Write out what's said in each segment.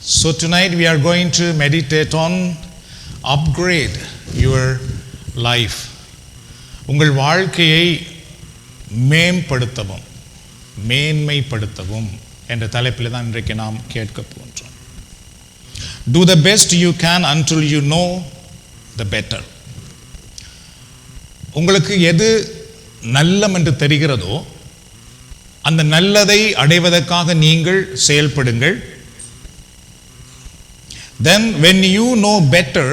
So tonight we are going to meditate on upgrade your life. உங்கள் வாழ்க்கையை மேம்படுத்தவும் மேன்மைப்படுத்தவும் என்ற தலைப்பில் தான் இன்றைக்கு நாம் கேட்க போன்றோம். Do the best you can until you know the better. உங்களுக்கு எது நல்லம் என்று தெரிகிறதோ அந்த நல்லதை அடைவதற்காக நீங்கள் செயல்படுங்கள். Then when you know better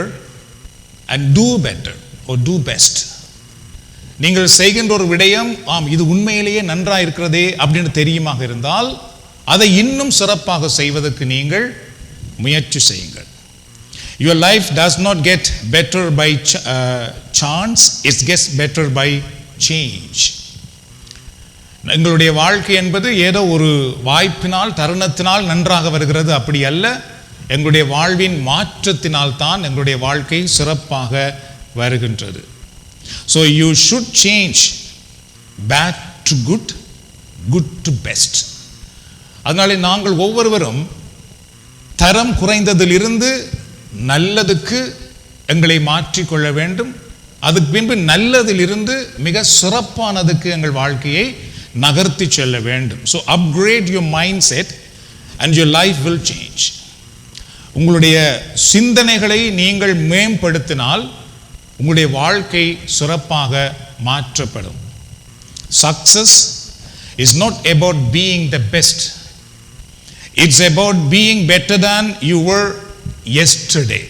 and do better or do best, நீங்கள் செய்கின்ற ஒரு விடயம் இது உண்மையிலேயே நன்றாக இருக்கிறதே அப்படின்னு தெரியுமாக இருந்தால் அதை இன்னும் சிறப்பாக செய்வதற்கு நீங்கள் முயற்சி செய்யுங்கள். Your life does not get better by chance, it gets better by change. எங்களுடைய வாழ்க்கை என்பது ஏதோ ஒரு வாய்ப்பினால் தருணத்தினால் நன்றாக வருகிறது அப்படி அல்ல. எங்களுடைய வாழ்வின் மாற்றத்தினால் தான் எங்களுடைய வாழ்க்கை சிறப்பாக வருகின்றது. So you should change bad to good, good to best. அதனாலே நாங்கள் ஒவ்வொருவரும் தரம் குறைந்ததிலிருந்து நல்லதுக்கு எங்களை மாற்றிக்கொள்ள வேண்டும். அதுக்கு பின்பு நல்லதிலிருந்து மிக சிறப்பானதுக்கு எங்கள் வாழ்க்கையை நகர்த்தி செல்ல வேண்டும். So upgrade your mindset and your life will change. உங்களுடைய சிந்தனைகளை நீங்கள் மேம்படுத்தினால் உங்களுடைய வாழ்க்கை சிறப்பாக மாற்றப்படும். Success is not about being the best. It's about being better than you were yesterday.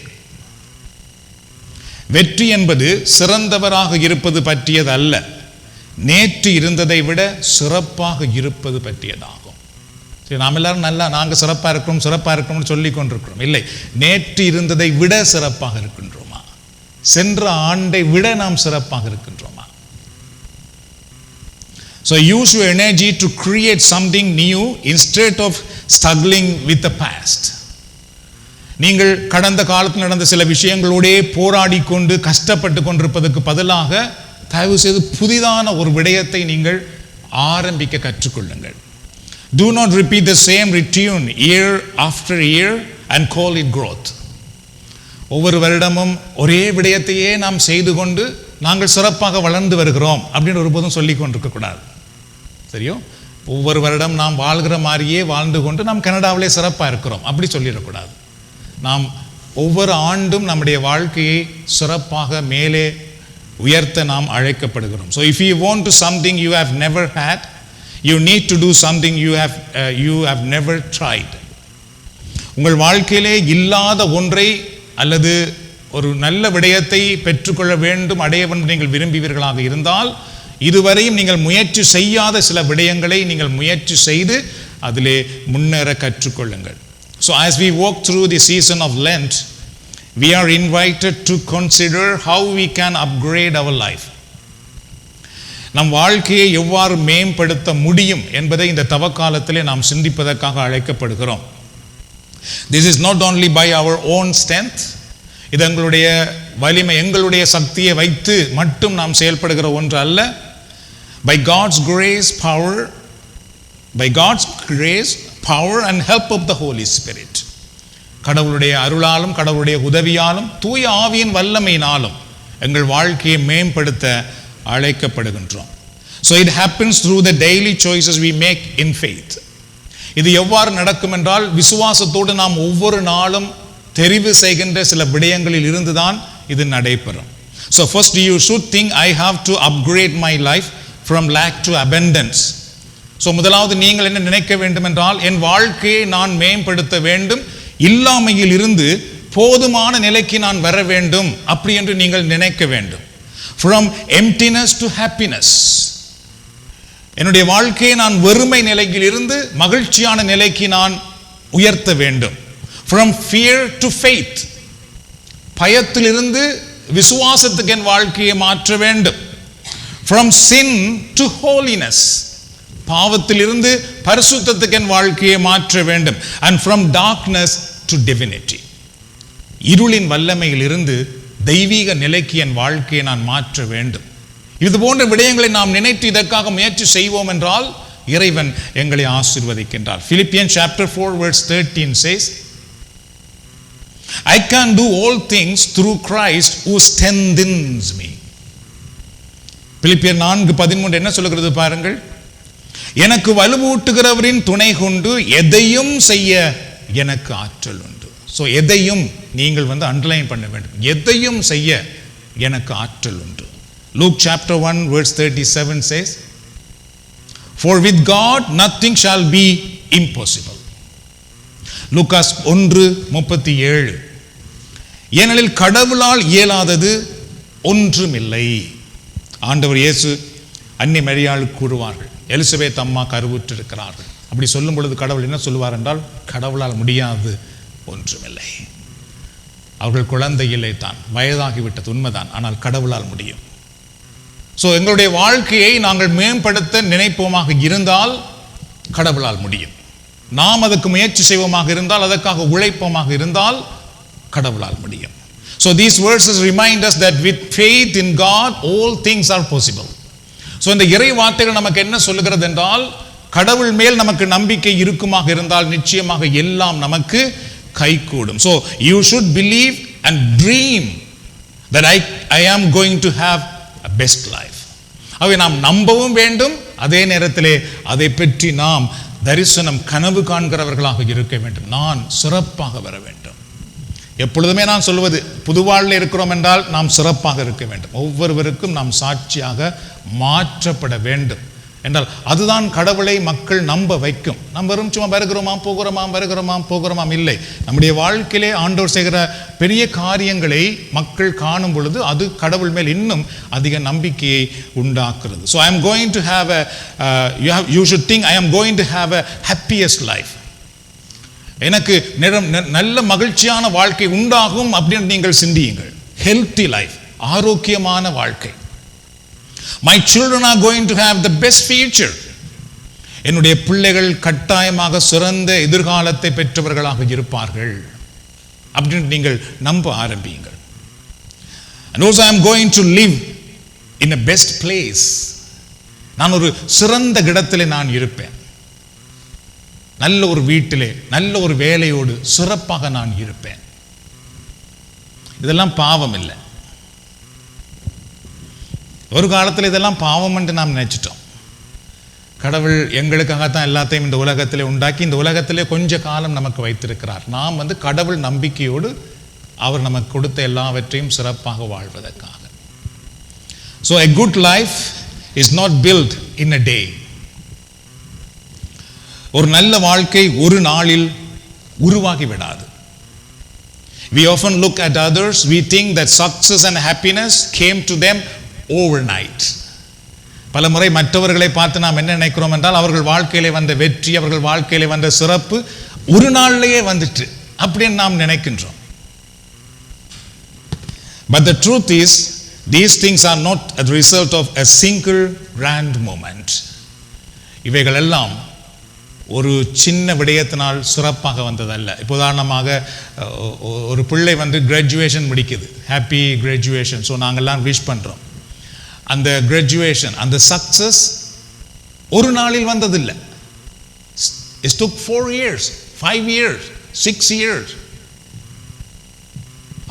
வெற்றி என்பது சிறந்தவராக இருப்பது பற்றியது அல்ல, நேற்று இருந்ததை விட சிறப்பாக இருப்பது பற்றியதாகும். நாம் எல்லாரும் நாங்கள் சிறப்பாக இருக்கிறோம்னு சொல்லி கொண்டிருக்கிறோம். இல்லை, நேற்று இருந்ததை விட சிறப்பாக இருக்கின்றோமா? சென்ற ஆண்டை விட நாம் சிறப்பாக இருக்கின்றோமா? So use your energy to create something new instead of struggling with the past. நீங்கள் கடந்த காலத்தில் நடந்த சில விஷயங்களோடே போராடி கொண்டு கஷ்டப்பட்டு கொண்டிருப்பதற்கு பதிலாக தயவு செய்து புதிதான ஒரு விடயத்தை நீங்கள் ஆரம்பிக்க கற்றுக்கொள்ளுங்கள். Do not repeat the same routine year after year and call it growth. ஒவ்வொரு வருடமும் ஒரே விடயத்தையே நாம் செய்து கொண்டு நாங்கள் சிறப்பாக வளர்ந்து வருகிறோம் அப்படின்னு ஒருபோதும் சொல்லி கொண்டிருக்க கூடாது. சரியோ? ஒவ்வொரு வருடம் நாம் வாழ்கிற மாதிரியே வாழ்ந்து கொண்டு நாம் கனடாவிலே சிறப்பாக இருக்கிறோம் அப்படி சொல்லிடக்கூடாது. நாம் ஒவ்வொரு ஆண்டும் நம்முடைய வாழ்க்கையை சிறப்பாக மேலே உயர்த்த நாம் அழைக்கப்படுகிறோம். So if you want to something you have never had, you need to do something you have never tried. உங்கள் வாழ்க்கையிலே இல்லாத ஒன்றை அல்லது ஒரு நல்ல விடயத்தை பெற்றுக்கொள்ள வேண்டும், அடைய வேண்டும் நீங்கள் விரும்புவீர்களாக இருந்தால் இதுவரையும் நீங்கள் முயற்சி செய்யாத சில விடயங்களை நீங்கள் முயற்சி செய்து அதிலே முன்னேற கற்றுக்கொள்ளுங்கள். So as we walk through the season of Lent, we are invited to consider how we can upgrade our life. நம் வாழ்க்கையை எவ்வாறு மேம்படுத்த முடியும் என்பதை இந்த தவக்காலத்திலே நாம் சிந்திப்பதற்காக அழைக்கப்படுகிறோம். This is not only by our own strength, இது எங்களுடைய வலிமை எங்களுடைய சக்தியை வைத்து மட்டும் நாம் செயல்படுகிற ஒன்று அல்ல. By God's grace, power and help of the Holy Spirit. கடவுளுடைய அருளாலும் கடவுளுடைய உதவியாலும் தூய ஆவியின் வல்லமையினாலும் எங்கள் வாழ்க்கையை மேம்படுத்த அழைக்கப்படுகின்றோம். So it happens through the daily choices we make in faith. இது எவ்வாறு நடக்கும் என்றால் விசுவாசத்தோடு நாம் ஒவ்வொரு நாளும் தெரிவு செய்கின்ற சில விடயங்களில் இருந்துதான் இது நடைபெறும். So first you should think I have to upgrade my life from lack to abundance. So முதலாவது நீங்கள் என்ன நினைக்க வேண்டும் என்றால் என் வாழ்க்கையை நான் மேம்படுத்த வேண்டும், இல்லாமையில் இருந்து போதுமான நிலைக்கு நான் வர வேண்டும் அப்படி என்று நீங்கள் நினைக்க வேண்டும். From emptiness to happiness. என்னுடைய வாழ்க்கையை நான் வெறுமை நிலையில் இருந்து மகிழ்ச்சியான நிலைக்கு நான் உயர்த்த வேண்டும். From fear to faith. பயத்திலிருந்து விசுவாசத்துக்கு என் வாழ்க்கையை மாற்ற வேண்டும். From sin to holiness. பாவத்திலிருந்து பரிசுத்தத்துக்கு என் வாழ்க்கையை மாற்ற வேண்டும். And from darkness to divinity. இருளின் வல்லமையில் இருந்து தெய்வீக நிலைக்கு என் வாழ்க்கையை நான் மாற்ற வேண்டும். இது போன்ற விடயங்களை நாம் நினைத்து இதற்காக முயற்சி செய்வோம் என்றால் இறைவன் எங்களை ஆசீர்வதிக்கின்றார். Philippians chapter 4 verse 13 says, I can do all things through Christ who strengthens me. பிலிப்பியர் 4:13 என்ன சொல்லுகிறது பாருங்கள். எனக்கு வலுவூட்டுகிறவரின் துணை கொண்டு எதையும் செய்ய எனக்கு ஆற்றல் உண்டு. ஸோ எதையும் நீங்கள் அண்டர்லைன் பண்ண வேண்டும். எதையும் செய்ய எனக்கு ஆற்றல் உண்டு. Luke chapter 1 verse 37 says, For with God nothing shall be impossible. Lucas 1:37 ஏனெனில் கடவுளால் இயலாதது ஒன்றுமில்லை. ஆண்டவர் இயேசு அன்னை மரியாளுக்கு கூறுவார்கள், எலிசபெத் அம்மா கருவுற்றிருக்கிறார்கள். அப்படி சொல்லும் பொழுது கடவுள் என்ன சொல்லுவார் என்றால், கடவுளால் முடியாது ஒன்றுமில்லை. அவர்கள் குழந்தை இல்லை தான், வயதாகிவிட்டது உண்மைதான், ஆனால் கடவுளால் முடியும். ஸோ எங்களுடைய வாழ்க்கையை நாங்கள் மேம்படுத்த நினைப்போமாக இருந்தால் கடவுளால் முடியும். நாம் அதுக்கு முயற்சி செய்வோமாக இருந்தால், அதற்காக உழைப்போமாக இருந்தால் கடவுளால் முடியும். So these verses remind us that with faith in God all things are possible. So இந்த இறை வார்த்தைகள் நமக்கு என்ன சொல்லுகிறது என்றால், கடவுள் மேல் நமக்கு நம்பிக்கை இருக்குமாக இருந்தால் நிச்சயமாக எல்லாம் நமக்கு கைகூடும். So you should believe and dream that I am going to have a best life. அவை நாம் நம்பவும் வேண்டும், அதே நேரத்திலே அதை பற்றி நாம் தரிசனம் கனவு காண்கிறவர்களாக இருக்க வேண்டும். நான் சிறப்பாக வர வேண்டும். எப்பொழுதுமே நான் சொல்வது, புதுவாழ்வில் இருக்கிறோம் என்றால் நாம் சிறப்பாக இருக்க வேண்டும். ஒவ்வொருவருக்கும் நாம் சாட்சியாக மாற்றப்பட வேண்டும் என்றால் அதுதான் கடவுளை மக்கள் நம்ப வைக்கும். நம்ம வெறும் சும்மா வருகிறோமாம் போகிறோமாம் இல்லை. நம்முடைய வாழ்க்கையிலே ஆண்டவர் செய்கிற பெரிய காரியங்களை மக்கள் காணும் பொழுது அது கடவுள் மேல் இன்னும் அதிக நம்பிக்கையை உண்டாக்குறது. So I am going to have you should think I am going to have a happiest life. எனக்கு நல்ல மகிழ்ச்சியான வாழ்க்கை உண்டாகும் அப்படின்னு நீங்கள் சிந்தியுங்கள். ஹெல்த்தி லைஃப், ஆரோக்கியமான வாழ்க்கை. My children are going to have the best future. என்னுடைய பிள்ளைகள் கட்டாயமாக சிறந்த எதிர்காலத்தை பெற்றவர்களாக இருப்பார்கள் அப்படின்னு நீங்கள் நம்ப ஆரம்பியுங்கள். And also I am going to live in a best place. நான் ஒரு சிறந்த இடத்திலே நான் இருப்பேன். நல்ல ஒரு வீட்டிலே, நல்ல ஒரு வேலையோடு சிறப்பாக நான் இருப்பேன். இதெல்லாம் பாவம் இல்லை. ஒரு காலத்தில் இதெல்லாம் பாவம் என்று நாம் நினைச்சிட்டோம். கடவுள் எங்களுக்காகத்தான் எல்லாத்தையும் இந்த உலகத்திலே உண்டாக்கி இந்த உலகத்திலே கொஞ்ச காலம் நமக்கு வைத்திருக்கிறார். நாம் கடவுள் நம்பிக்கையோடு அவர் நமக்கு கொடுத்த எல்லாவற்றையும் சிறப்பாக வாழ்வதற்காக. So a good life is not built in a day. ஒரு நல்ல வாழ்க்கை ஒரு நாளில் உருவாகி விடாது. We often look at others, we think that success and happiness came to them overnight. பல முறை மற்றவர்களை பார்த்து நாம் என்ன நினைக்கிறோம் என்றால், அவர்கள் வாழ்க்கையிலே வந்த வெற்றி, அவர்கள் வாழ்க்கையிலே வந்த சிறப்பு ஒரு நாளிலேயே வந்துட்டு அப்படின்னு நாம் நினைக்கின்றோம். But the truth is, these things are not a result of a single grand moment. இவைகள் எல்லாம் ஒரு சின்ன விடயத்தினால் சிறப்பாக வந்ததல்ல. இப்போ உதாரணமாக ஒரு பிள்ளை கிராஜுவேஷன் முடிக்குது, ஹாப்பி கிராஜுவேஷன். ஸோ நாங்கள்லாம் விஷ் பண்ணுறோம். அந்த கிராஜுவேஷன், அந்த சக்சஸ் ஒரு நாளில் வந்ததில்லை. It took 4 years, 5 years, 6 years.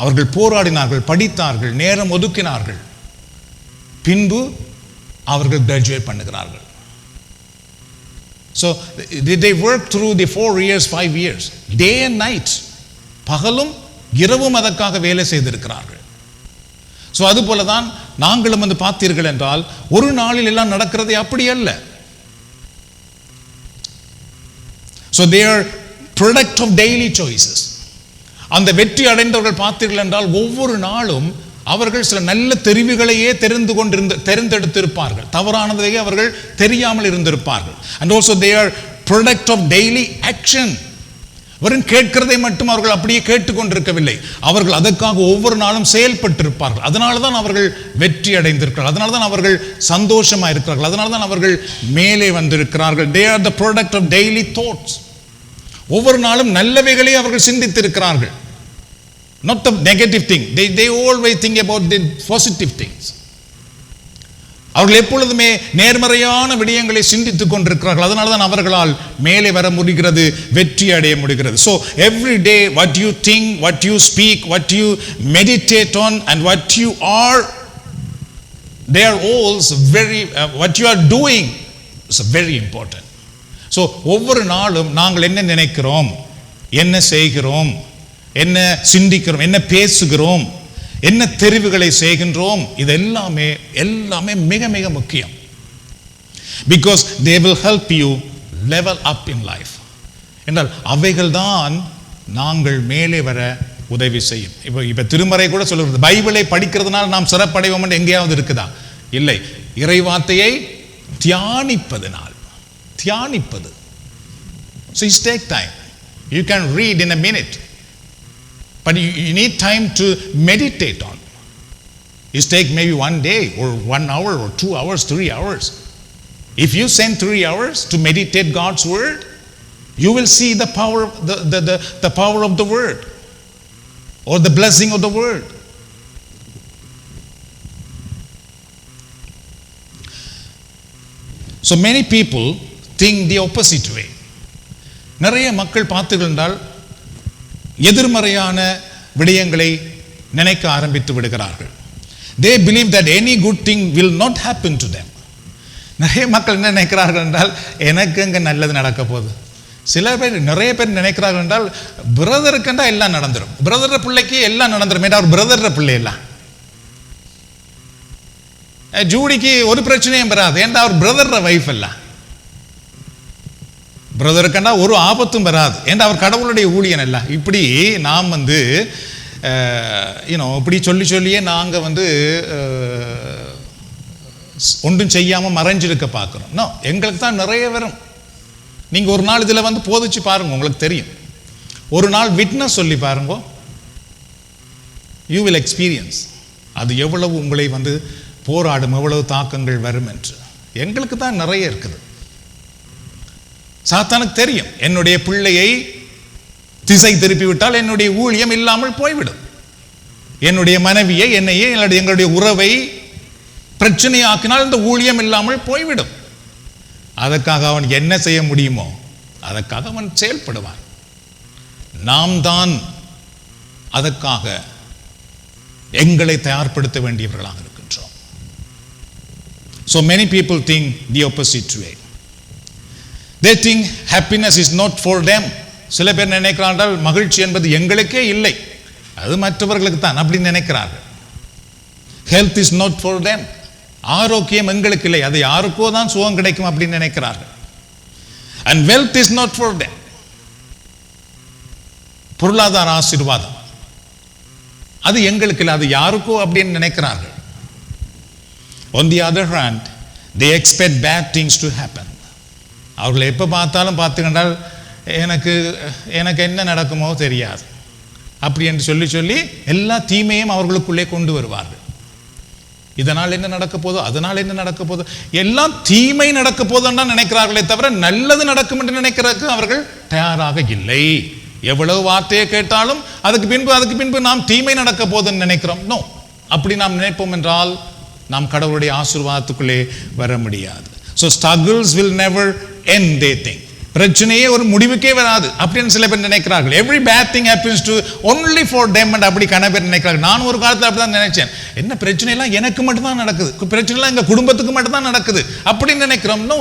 அவர்கள் போராடினார்கள், படித்தார்கள், நேரம் ஒதுக்கினார்கள், பின்பு அவர்கள் கிராஜுவேட் பண்ணுகிறார்கள். So they worked through the 4 years, 5 years, day and night. பகலும் இரவும் அதற்காக வேலை செய்திருக்கிறார்கள். ஸோ அதுபோல தான் நாங்களும் பார்த்தீர்கள் என்றால் ஒரு நாளில் எல்லாம் நடக்கிறது அப்படி அல்ல. So they are product of daily choices. அந்த வெற்றி அடைந்தவர்கள் பார்த்தீர்கள் என்றால் ஒவ்வொரு நாளும் அவர்கள் சில நல்ல தெரிவுகளையே தெரிந்தெடுத்திருப்பார்கள். தவறானதையே அவர்கள் தெரியாமல் இருந்திருப்பார்கள். And also they are product of daily action. வெறும் கேட்கிறதை மட்டும் அவர்கள் அப்படியே கேட்டுக்கொண்டிருக்கவில்லை, அவர்கள் அதற்காக ஒவ்வொரு நாளும் செயல்பட்டிருப்பார்கள். அதனால தான் அவர்கள் வெற்றி அடைந்திருக்கிறார்கள், அதனால தான் அவர்கள் சந்தோஷமாக இருக்கிறார்கள், அதனால தான் அவர்கள் மேலே வந்திருக்கிறார்கள். They are the product of daily thoughts. ஒவ்வொரு நாளும் நல்லவைகளே அவர்கள் சிந்தித்திருக்கிறார்கள். Not the negative thing. They always think about the positive things. அவர்கள் எப்பொழுதுமே நேர்மறையான விடயங்களை சிந்தித்துக் கொண்டிருக்கிறார்கள். அதனால தான் அவர்களால் மேலே வர முடிகிறது, வெற்றி அடைய முடிகிறது. So every day what you think, what you speak, what you meditate on and what you are, they are all very what you are doing is very important. So ஒவ்வொரு நாளும் நாங்கள் என்ன நினைக்கிறோம், என்ன செய்கிறோம், என்ன சிந்திக்கிறோம், என்ன பேசுகிறோம், என்ன தெரிவுகளை செய்கின்றோம், இது எல்லாமே மிக மிக முக்கியம். Because they will help you level up in life. என்றால் அவைகள் தான் நாங்கள் மேலே வர உதவி செய்யும். இப்போ திருமறை கூட சொல்லுகிறது, பைபிளை படிக்கிறதுனால நாம் சிறப்படைவோம் என்று எங்கேயாவது இருக்குதா? இல்லை. இறைவார்த்தையை தியானிப்பதனால், தியானிப்பது. So it takes time. You can read in a minute. But you need time to meditate on. It takes maybe 1 day or 1 hour or 2 hours, 3 hours. If you spend 3 hours to meditate God's word, you will see the power, the power of the word or the blessing of the word. So many people think the opposite way. நிறைய மக்கள் பார்த்துக்கொண்டால் எதிர்மறையான விடயங்களை நினைக்க ஆரம்பித்து விடுகிறார்கள். They believe that any good thing will not happen to them. நிறைய மக்கள் என்ன நினைக்கிறார்கள் என்றால், எனக்கு அங்கே நல்லது நடக்க போகுது. நிறைய பேர் நினைக்கிறார்கள் என்றால், பிரதருக்குண்டா எல்லாம் நடந்துடும், பிரதர் பிள்ளைக்கு எல்லாம் நடந்துடும். ஏன்னா அவர் பிரதர் பிள்ளை எல்லாம், ஜூடிக்கு ஒரு பிரச்சனையும் வராது, ஏன்டா அவர் பிரதர் வைஃப் எல்லாம், பிரதருக்கண்டா ஒரு ஆபத்தும் வராது, ஏன்டா அவர் கடவுளுடைய ஊழியன் அல்ல. இப்படி நாம் இப்படி சொல்லியே நாங்கள் ஒன்றும் செய்யாமல் மறைஞ்சிருக்க பார்க்குறோம். நோ, எங்களுக்கு தான் நிறைய வரும். நீங்கள் ஒரு நாள் இதில் போதிச்சு பாருங்க, உங்களுக்கு தெரியும். ஒரு நாள் விட்னஸ் சொல்லி பாருங்க, யூ வில் எக்ஸ்பீரியன்ஸ் அது எவ்வளவு உங்களை போராடும், எவ்வளவு தாக்கங்கள் வரும் என்று. எங்களுக்கு தான் நிறைய இருக்குது. சாத்தானுக்கு தெரியும், என்னுடைய பிள்ளையை திசை திருப்பி விட்டால் என்னுடைய ஊழியம் இல்லாமல் போய்விடும், என்னுடைய மனைவியை, என்னையே, எங்களுடைய உறவை பிரச்சனையாக்கினால் இந்த ஊழியம் இல்லாமல் போய்விடும். அதற்காக அவன் என்ன செய்ய முடியுமோ அதற்காக அவன் செயல்படுவான். நாம் தான் அதற்காக எங்களை தயார்படுத்த வேண்டியவர்களாக இருக்கின்றோம். So many people think the opposite way. They think happiness is not for them. சில பேர் நினைக்கிறார்கள் மகிழ்ச்சி என்பது எங்களுக்கே இல்லை, அது மற்றவர்களுக்கு தான் அப்படி நினைக்கிறார்கள். Health is not for them. ஆரோக்கியம் எங்களுக்கு இல்லை, அது யாருக்கோ தான் சுகம் கிடைக்கும் அப்படின்னு நினைக்கிறார்கள். And wealth is not for them. பொருளாதார ஆசீர்வாதம் அது எங்களுக்கு இல்லை, அது யாருக்கோ அப்படின்னு நினைக்கிறார்கள். On the other hand, they expect bad things to happen. அவர்களை எப்போ பார்த்தாலும் பார்த்துக்கண்டால் எனக்கு என்ன நடக்குமோ தெரியாது அப்படி என்று சொல்லி எல்லா தீமையும் அவர்களுக்குள்ளே கொண்டு வருவார்கள். இதனால் என்ன நடக்க போதோ, அதனால் என்ன நடக்க போதோ, எல்லாம் தீமை நடக்க போதுன்னு தான் நினைக்கிறார்களே தவிர நல்லது நடக்கும் என்று நினைக்கிறதுக்கு அவர்கள் தயாராக இல்லை. எவ்வளவு வார்த்தையை கேட்டாலும் அதுக்கு பின்பு நாம் தீமை நடக்க போதுன்னு நினைக்கிறோம். நோ, அப்படி நாம் நினைப்போம் என்றால் நாம் கடவுளுடைய ஆசீர்வாதத்துக்குள்ளே வர முடியாது. So struggles will never end, they think. பிரச்சனையே ஒரு முடிவுக்கே வராது அப்படின்னு சில பேர் நினைக்கிறார்கள். Every bad thing happens to only for them and அப்படி கன பேர் நினைக்கிறார்கள். நான் ஒரு காலத்தில் அப்படிதான் நினைச்சேன், என்ன பிரச்சனை எல்லாம் எனக்கு மட்டும்தான் நடக்குது, பிரச்சனை எல்லாம் எங்க குடும்பத்துக்கு மட்டும்தான் நடக்குது அப்படின்னு நினைக்கிறோம். நோ,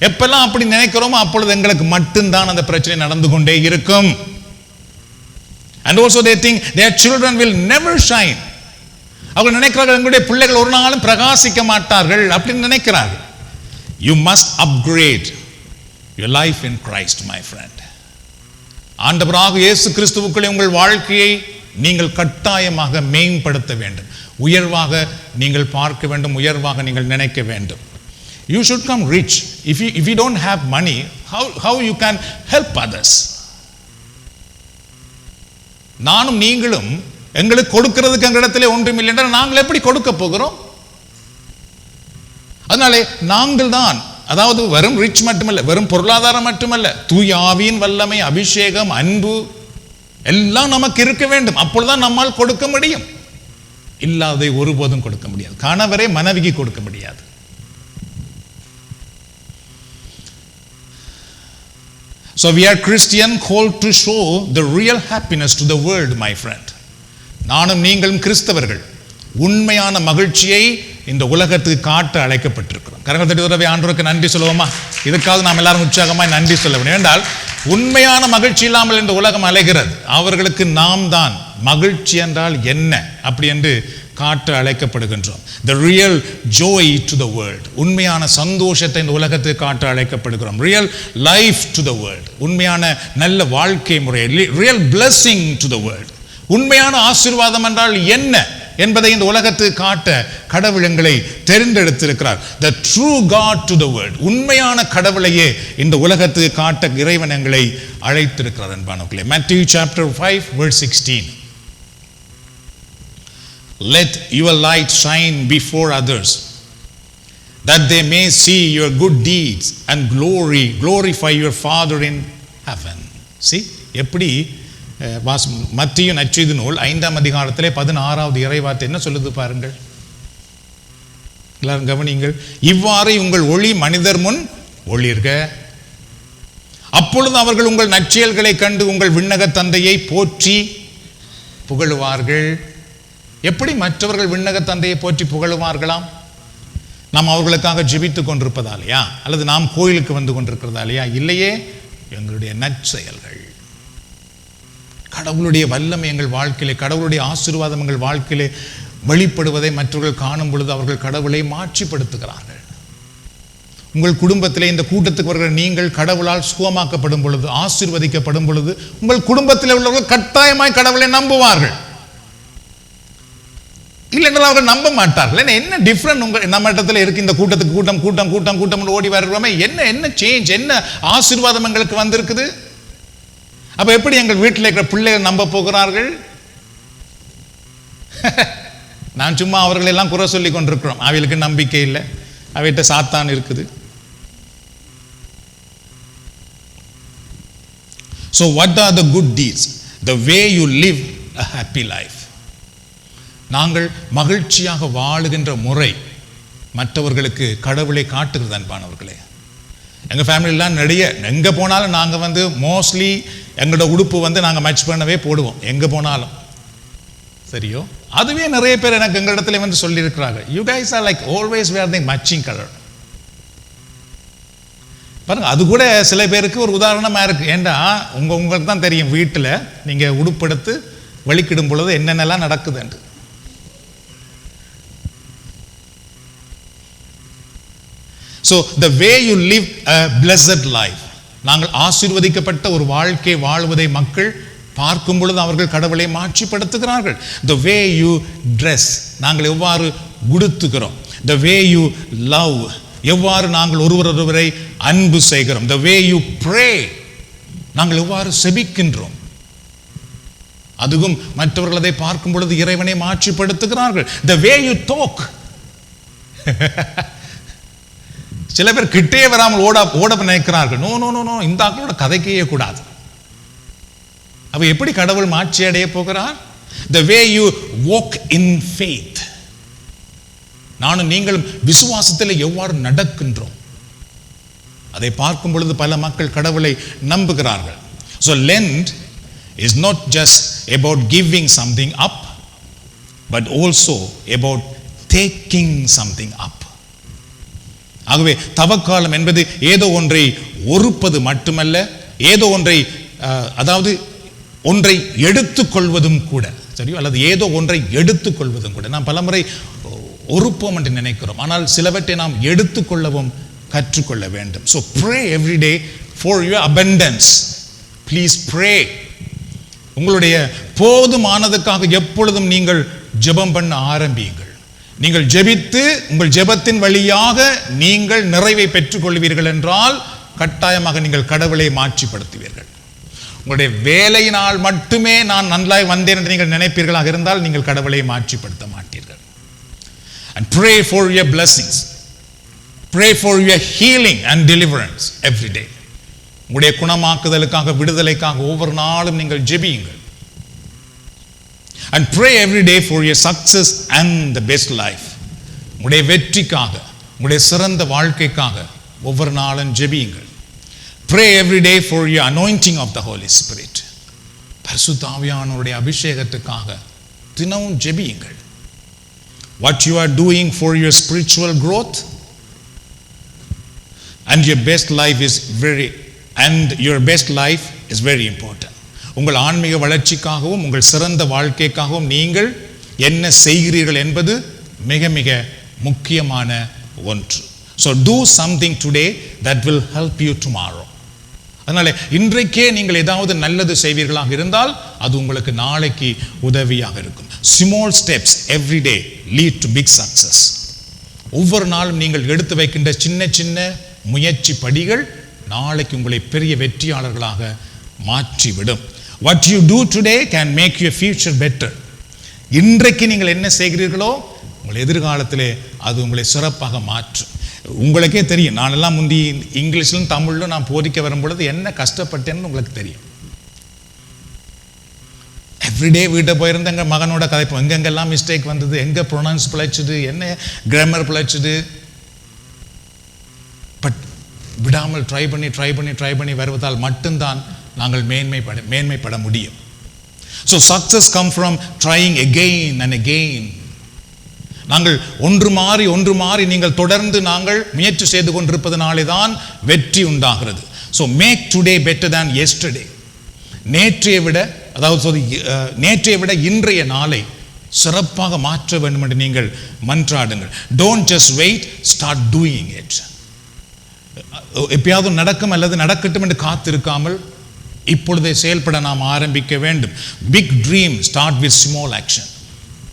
எப்பெல்லாம் அப்படி நினைக்கிறோமோ அப்பொழுது எங்களுக்கு மட்டும்தான் அந்த பிரச்சனை நடந்து கொண்டே இருக்கும். And also they think their children will never shine. அவங்க நினைக்கிறார்கள் எங்களுடைய பிள்ளைகள் ஒரு நாளும் பிரகாசிக்க மாட்டார்கள் அப்படின்னு நினைக்கிறார்கள். You must upgrade your life in Christ, my friend. ஆண்டவராக இயேசு கிறிஸ்துவுக்குள்ளே உங்கள் வாழ்க்கையை நீங்கள் கட்டாயமாக மேம்படுத்த வேண்டும், உயர்வாக நீங்கள் பார்க்க வேண்டும், உயர்வாக நீங்கள் நினைக்க வேண்டும். You should come rich. If you don't have money, how you can help others? நானும் நீங்களும் எங்களுக்கு கொடுக்கிறதுக்கு எங்களிடத்திலே ஒன்றும் இல்லை என்றால் நாங்கள் எப்படி கொடுக்க போகிறோம்? அதனாலே நாங்கள் தான், அதாவது வெறும் ரிச் மட்டுமல்ல, வெறும் பொருளாதாரம் மட்டுமல்ல, தூய ஆவியின் வல்லமை, அபிஷேகம், அன்பு எல்லாம் நமக்கு இருக்க வேண்டும். அப்பொழுதுதான் நம்மால் கொடுக்க முடியும். இல்லாததை ஒருபோதும் கொடுக்க முடியாது. கணவரே மனைவிக்கு கொடுக்க முடியாது, So we are Christian called to show the real happiness to the world, my friend. நானும் நீங்களும் கிறிஸ்தவர்கள் உண்மையான மகிழ்ச்சியை இந்த உலகத்துக்கு காட்ட அழைக்கப்பட்டிருக்கிறோம். கரங்கள் தட்டி உறவே ஆண்டவருக்கு நன்றி சொல்லுவோமா? இதுக்காக நாம் எல்லாரும் உற்சாகமாய் நன்றி சொல்ல வேண்டும். என்றால் உண்மையான மகிழ்ச்சி இல்லாமல் இந்த உலகம் அலைகிறது. அவர்களுக்கு நாம் தான் மகிழ்ச்சி என்றால் என்ன அப்படி என்று காட்ட அழைக்கப்படுகின்றோம். The real joy to the world. உண்மையான சந்தோஷத்தை இந்த உலகத்துக்கு காட்ட அழைக்கப்படுகிறோம். Real life to the world. உண்மையான நல்ல வாழ்க்கை முறை. Real blessing to the world. உண்மையான ஆசீர்வாதம் என்றால் என்ன என்பதை இந்த உலகத்துக்கு காட்ட கடவுள் எங்களை தெரிந்தெடுத்திருக்கிறார். The true God to the world. உண்மையான கடவுளையே இந்த உலகத்துக்கு காட்ட இறைவன் எங்களை அழைத்திருக்கிறார் அன்பானவர்களே. Matthew chapter 5 verse 16. Let your light shine before others, that they may see your good deeds and glorify your Father in heaven. See, எப்படி மத்தேயு நற்செய்தி நூல் 5ஆம் அதிகாரத்திலே 16வது இறைவார்த்தை என்ன சொல்லுது பாருங்கள். எல்லாரும் கவனியுங்கள். இவ்வாறு உங்கள் ஒளி மனிதர் முன் ஒளிர்க, அப்பொழுது அவர்கள் உங்கள் நற்செயல்களை கண்டு உங்கள் விண்ணக தந்தையை போற்றி புகழுவார்கள். எப்படி மற்றவர்கள் விண்ணக தந்தையை போற்றி புகழுவார்களாம்? நாம் அவர்களுக்காக ஜெபித்துக் கொண்டிருப்பதாலையா, அல்லது நாம் கோயிலுக்கு வந்து கொண்டிருக்கிறதாலையா? இல்லையே, எங்களுடைய நற்செயல்கள், கடவுளுடைய வல்லமை எங்கள் வாழ்க்கையிலே, கடவுளுடைய ஆசீர்வாதம் எங்கள் வாழ்க்கையிலே வெளிப்படுவதை மற்றவர்கள் காணும் பொழுது அவர்கள் கடவுளை மாட்சிப்படுத்துகிறார்கள். உங்கள் குடும்பத்திலே இந்த கூட்டத்துக்கு வருகிற நீங்கள் கடவுளால் சுகமாக்கப்படும் பொழுது, ஆசீர்வதிக்கப்படும் பொழுது உங்கள் குடும்பத்தில் உள்ளவர்கள் கட்டாயமாய் கடவுளை நம்புவார்கள். இல்லைன்னா அவர்கள் நம்ப மாட்டார்கள். என்ன டிஃப்ரெண்ட் உங்கள் நம்ம இடத்துல இருக்கு? இந்த கூட்டத்துக்கு கூட்டம் கூட்டம் கூட்டம் கூட்டம் ஓடி வருகிறோமே, என்ன சேஞ்ச், என்ன ஆசீர்வாதம் எங்களுக்கு வந்திருக்குது? அப்ப எப்படி எங்கள் வீட்டில் இருக்கிற பிள்ளைகள் நம்ப போகிறார்கள்? நான் சும்மா அவர்கள் எல்லாம் குறை சொல்லி கொண்டிருக்கிறோம். அவளுக்கு நம்பிக்கை இல்லை, அவைகிட்ட சாத்தான் இருக்குது. So what are the good deeds? The way you live a happy life. நாங்கள் மகிழ்ச்சியாக வாழுகின்ற முறை மற்றவர்களுக்கு கடவுளை காட்டுகிறது அன்பானவர்களே. எங்கள் ஃபேமிலிலாம் நிறைய எங்கே போனாலும் நாங்கள் மோஸ்ட்லி எங்களோட உடுப்பு நாங்கள் மேட்ச் பண்ணவே போடுவோம் எங்கே போனாலும். சரியோ, அதுவே நிறைய பேர் எனக்கு எங்கள் இடத்துல சொல்லியிருக்கிறாங்க, you guys are like always wear the matching colour. பாருங்க, அது கூட சில பேருக்கு ஒரு உதாரணமாக இருக்கு. ஏண்டா உங்களுக்கு தான் தெரியும், வீட்டில் நீங்கள் உடுப்பெடுத்து வலிக்கிடும் பொழுது என்னென்னலாம் நடக்குதுண்டு. So the way you live a blessed life, நாங்கள் ஆசீர்வதிக்கப்பட்ட ஒரு வாழ்க்கை வாழ்வதை மக்கள் பார்க்கும் பொழுது அவர்கள் கடவுளை மாட்சிப்படுத்துகிறார்கள். The way you dress, நாங்கள் எவ்வாறு உடுத்துகிறோம். The way you love, எவ்வாறு நாங்கள் ஒருவரை அன்பு செய்கிறோம். The way you pray, நாங்கள் எவ்வாறு செபிக்கின்றோம். அதுவும் மற்றவர்கள் அதை பார்க்கும் பொழுது இறைவனை மாட்சிப்படுத்துகிறார்கள். The way you talk, சில பேர் கிட்டே வராமல் ஓட நினைக்கிறார்கள். நோ நோ நோ நோ, இந்த ஆக்களோட கதைக்கே கூடாது. அவ எப்படி கடவுள் மாட்சி அடைய போகிறார்? The way you walk in faith, நானும் நீங்களும் விசுவாசத்தில் எவ்வாறு நடக்கின்றோம் அதை பார்க்கும் பொழுது பல மக்கள் கடவுளை நம்புகிறார்கள். So Lent is not just about giving something up, but also about taking something up. ஆகவே தவக்காலம் என்பது ஏதோ ஒன்றை ஒருப்பது மட்டுமல்ல, ஏதோ ஒன்றை அதாவது ஒன்றை எடுத்துக்கொள்வதும் கூட. சரியோ, அல்லது ஏதோ ஒன்றை எடுத்துக்கொள்வதும் கூட. நாம் பலமுறை ஒருப்போம் என்று நினைக்கிறோம், ஆனால் சிலவற்றை நாம் எடுத்துக்கொள்ளவும் கற்றுக்கொள்ள வேண்டும். So pray every day for your abundance. Please pray. உங்களுடைய போதுமானதுக்காக எப்பொழுதும் நீங்கள் ஜெபம் பண்ண ஆரம்பியுங்கள். நீங்கள் ஜெபித்து உங்கள் ஜெபத்தின் வழியாக நீங்கள் நிறைவை பெற்றுக்கொள்வீர்கள் என்றால் கட்டாயமாக நீங்கள் கடவுளை மாட்சிப்படுத்துவீர்கள். உங்களுடைய வேலையினால் மட்டுமே நான் நன்றாய் வந்தேன் என்று நீங்கள் நினைப்பீர்களாக இருந்தால் நீங்கள் கடவுளை மாட்சிப்படுத்த மாட்டீர்கள். And pray for your blessings. Pray for your healing and deliverance every day. உங்களுடைய குணமாக்குதலுக்காக, விடுதலைக்காக ஒவ்வொரு நாளும் நீங்கள் ஜெபியுங்கள். And pray every day for your success and the best life. உங்களுடைய வெற்றிக்காக, உங்களுடைய சிறந்த வாழ்க்கைக்காக ஒவ்வொரு நாளும் ஜெபியுங்கள். Pray every day for your anointing of the Holy Spirit. பரிசுத்த ஆவியானவருடைய அபிஷேகத்துக்காக தினமும் ஜெபியுங்கள். What you are doing for your spiritual growth and your best life is very important. உங்கள் ஆன்மீக வளர்ச்சிக்காகவும் உங்கள் சிறந்த வாழ்க்கைக்காகவும் நீங்கள் என்ன செய்கிறீர்கள் என்பது மிக மிக முக்கியமான ஒன்று. So do something today that will help you tomorrow. அதனால இன்றைக்கே நீங்கள் ஏதாவது நல்லது செய்வீர்களாக இருந்தால் அது உங்களுக்கு நாளைக்கு உதவியாக இருக்கும். Small steps every day lead to big success. ஒவ்வொரு நாளும் நீங்கள் எடுத்து வைக்கின்ற சின்ன சின்ன முயற்சி படிகள் நாளைக்கு உங்களை பெரிய வெற்றியாளர்களாக மாற்றிவிடும். What you do today can make your future better. இன்றைக்கு நீங்கள் என்ன செய்கிறீர்களோ உங்கள் எதிர்காலத்திலே அது உங்களை சிறப்பாக மாற்றும். உங்களுக்கே தெரியும், நானெல்லாம் முந்தி இங்கிலீஷ்லும் தமிழ்லும் நான் போதிக்க வரும்பொழுது என்ன கஷ்டப்பட்டேன்னு உங்களுக்கு தெரியும். எவ்ரிடே வீட்டை போயிருந்த எங்கள் மகனோட கதைப்போம், எங்கெங்கெல்லாம் மிஸ்டேக் வந்தது, எங்கே ப்ரொனவுன்ஸ் பிழைச்சுது, என்ன கிராமர் பிழைச்சுது. பட் விடாமல் ட்ரை பண்ணி வருவதால் மட்டும்தான் நாங்கள் மேன்மைப்பட முடியும். So success come from trying again and again. நாங்கள் ஒன்று மாறி நீங்கள் தொடர்ந்து நாங்கள் முயற்சி செய்து கொண்டிருப்பதனாலே தான் வெற்றி உண்டாகிறது. So make today better than yesterday. நேற்றைய விட இன்றைய நாளை சிறப்பாக மாற்ற வேண்டும் என்று நீங்கள் மன்றாடுங்கள். Don't just wait, start doing it. எப்பயாவது நடக்கும் அல்லது நடக்கட்டும் என்று காத்திருக்காமல் இப்பொழுதே செயல்பட நாம் ஆரம்பிக்க வேண்டும். Big dream start with small action.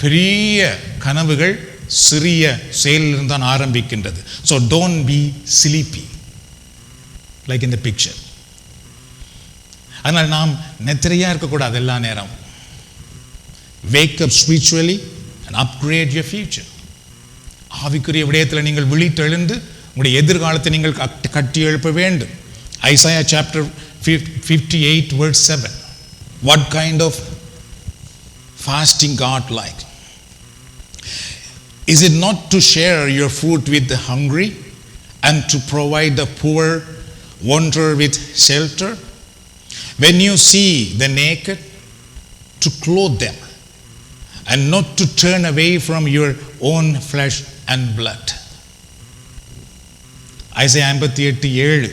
பெரிய கனவுகள் சிறிய செயலில் தான் ஆரம்பிக்கின்றது. So don't be sleepy like in the picture. அதனால் நாம் நெத்திரையா இருக்கக்கூடாது எல்லா நேரம். Wake up spiritually and upgrade your future. ஆவிக்குரிய விடயத்தில் நீங்கள் விழித்தெழுந்து உங்களுடைய எதிர்காலத்தை நீங்கள் கட்டி எழுப்ப வேண்டும். Isaiah chapter 58 verse 7. What kind of fasting God like? Is it not to share your food with the hungry and to provide the poor wanderer with shelter? When you see the naked, to clothe them and not to turn away from your own flesh and blood. Isaiah 58:7.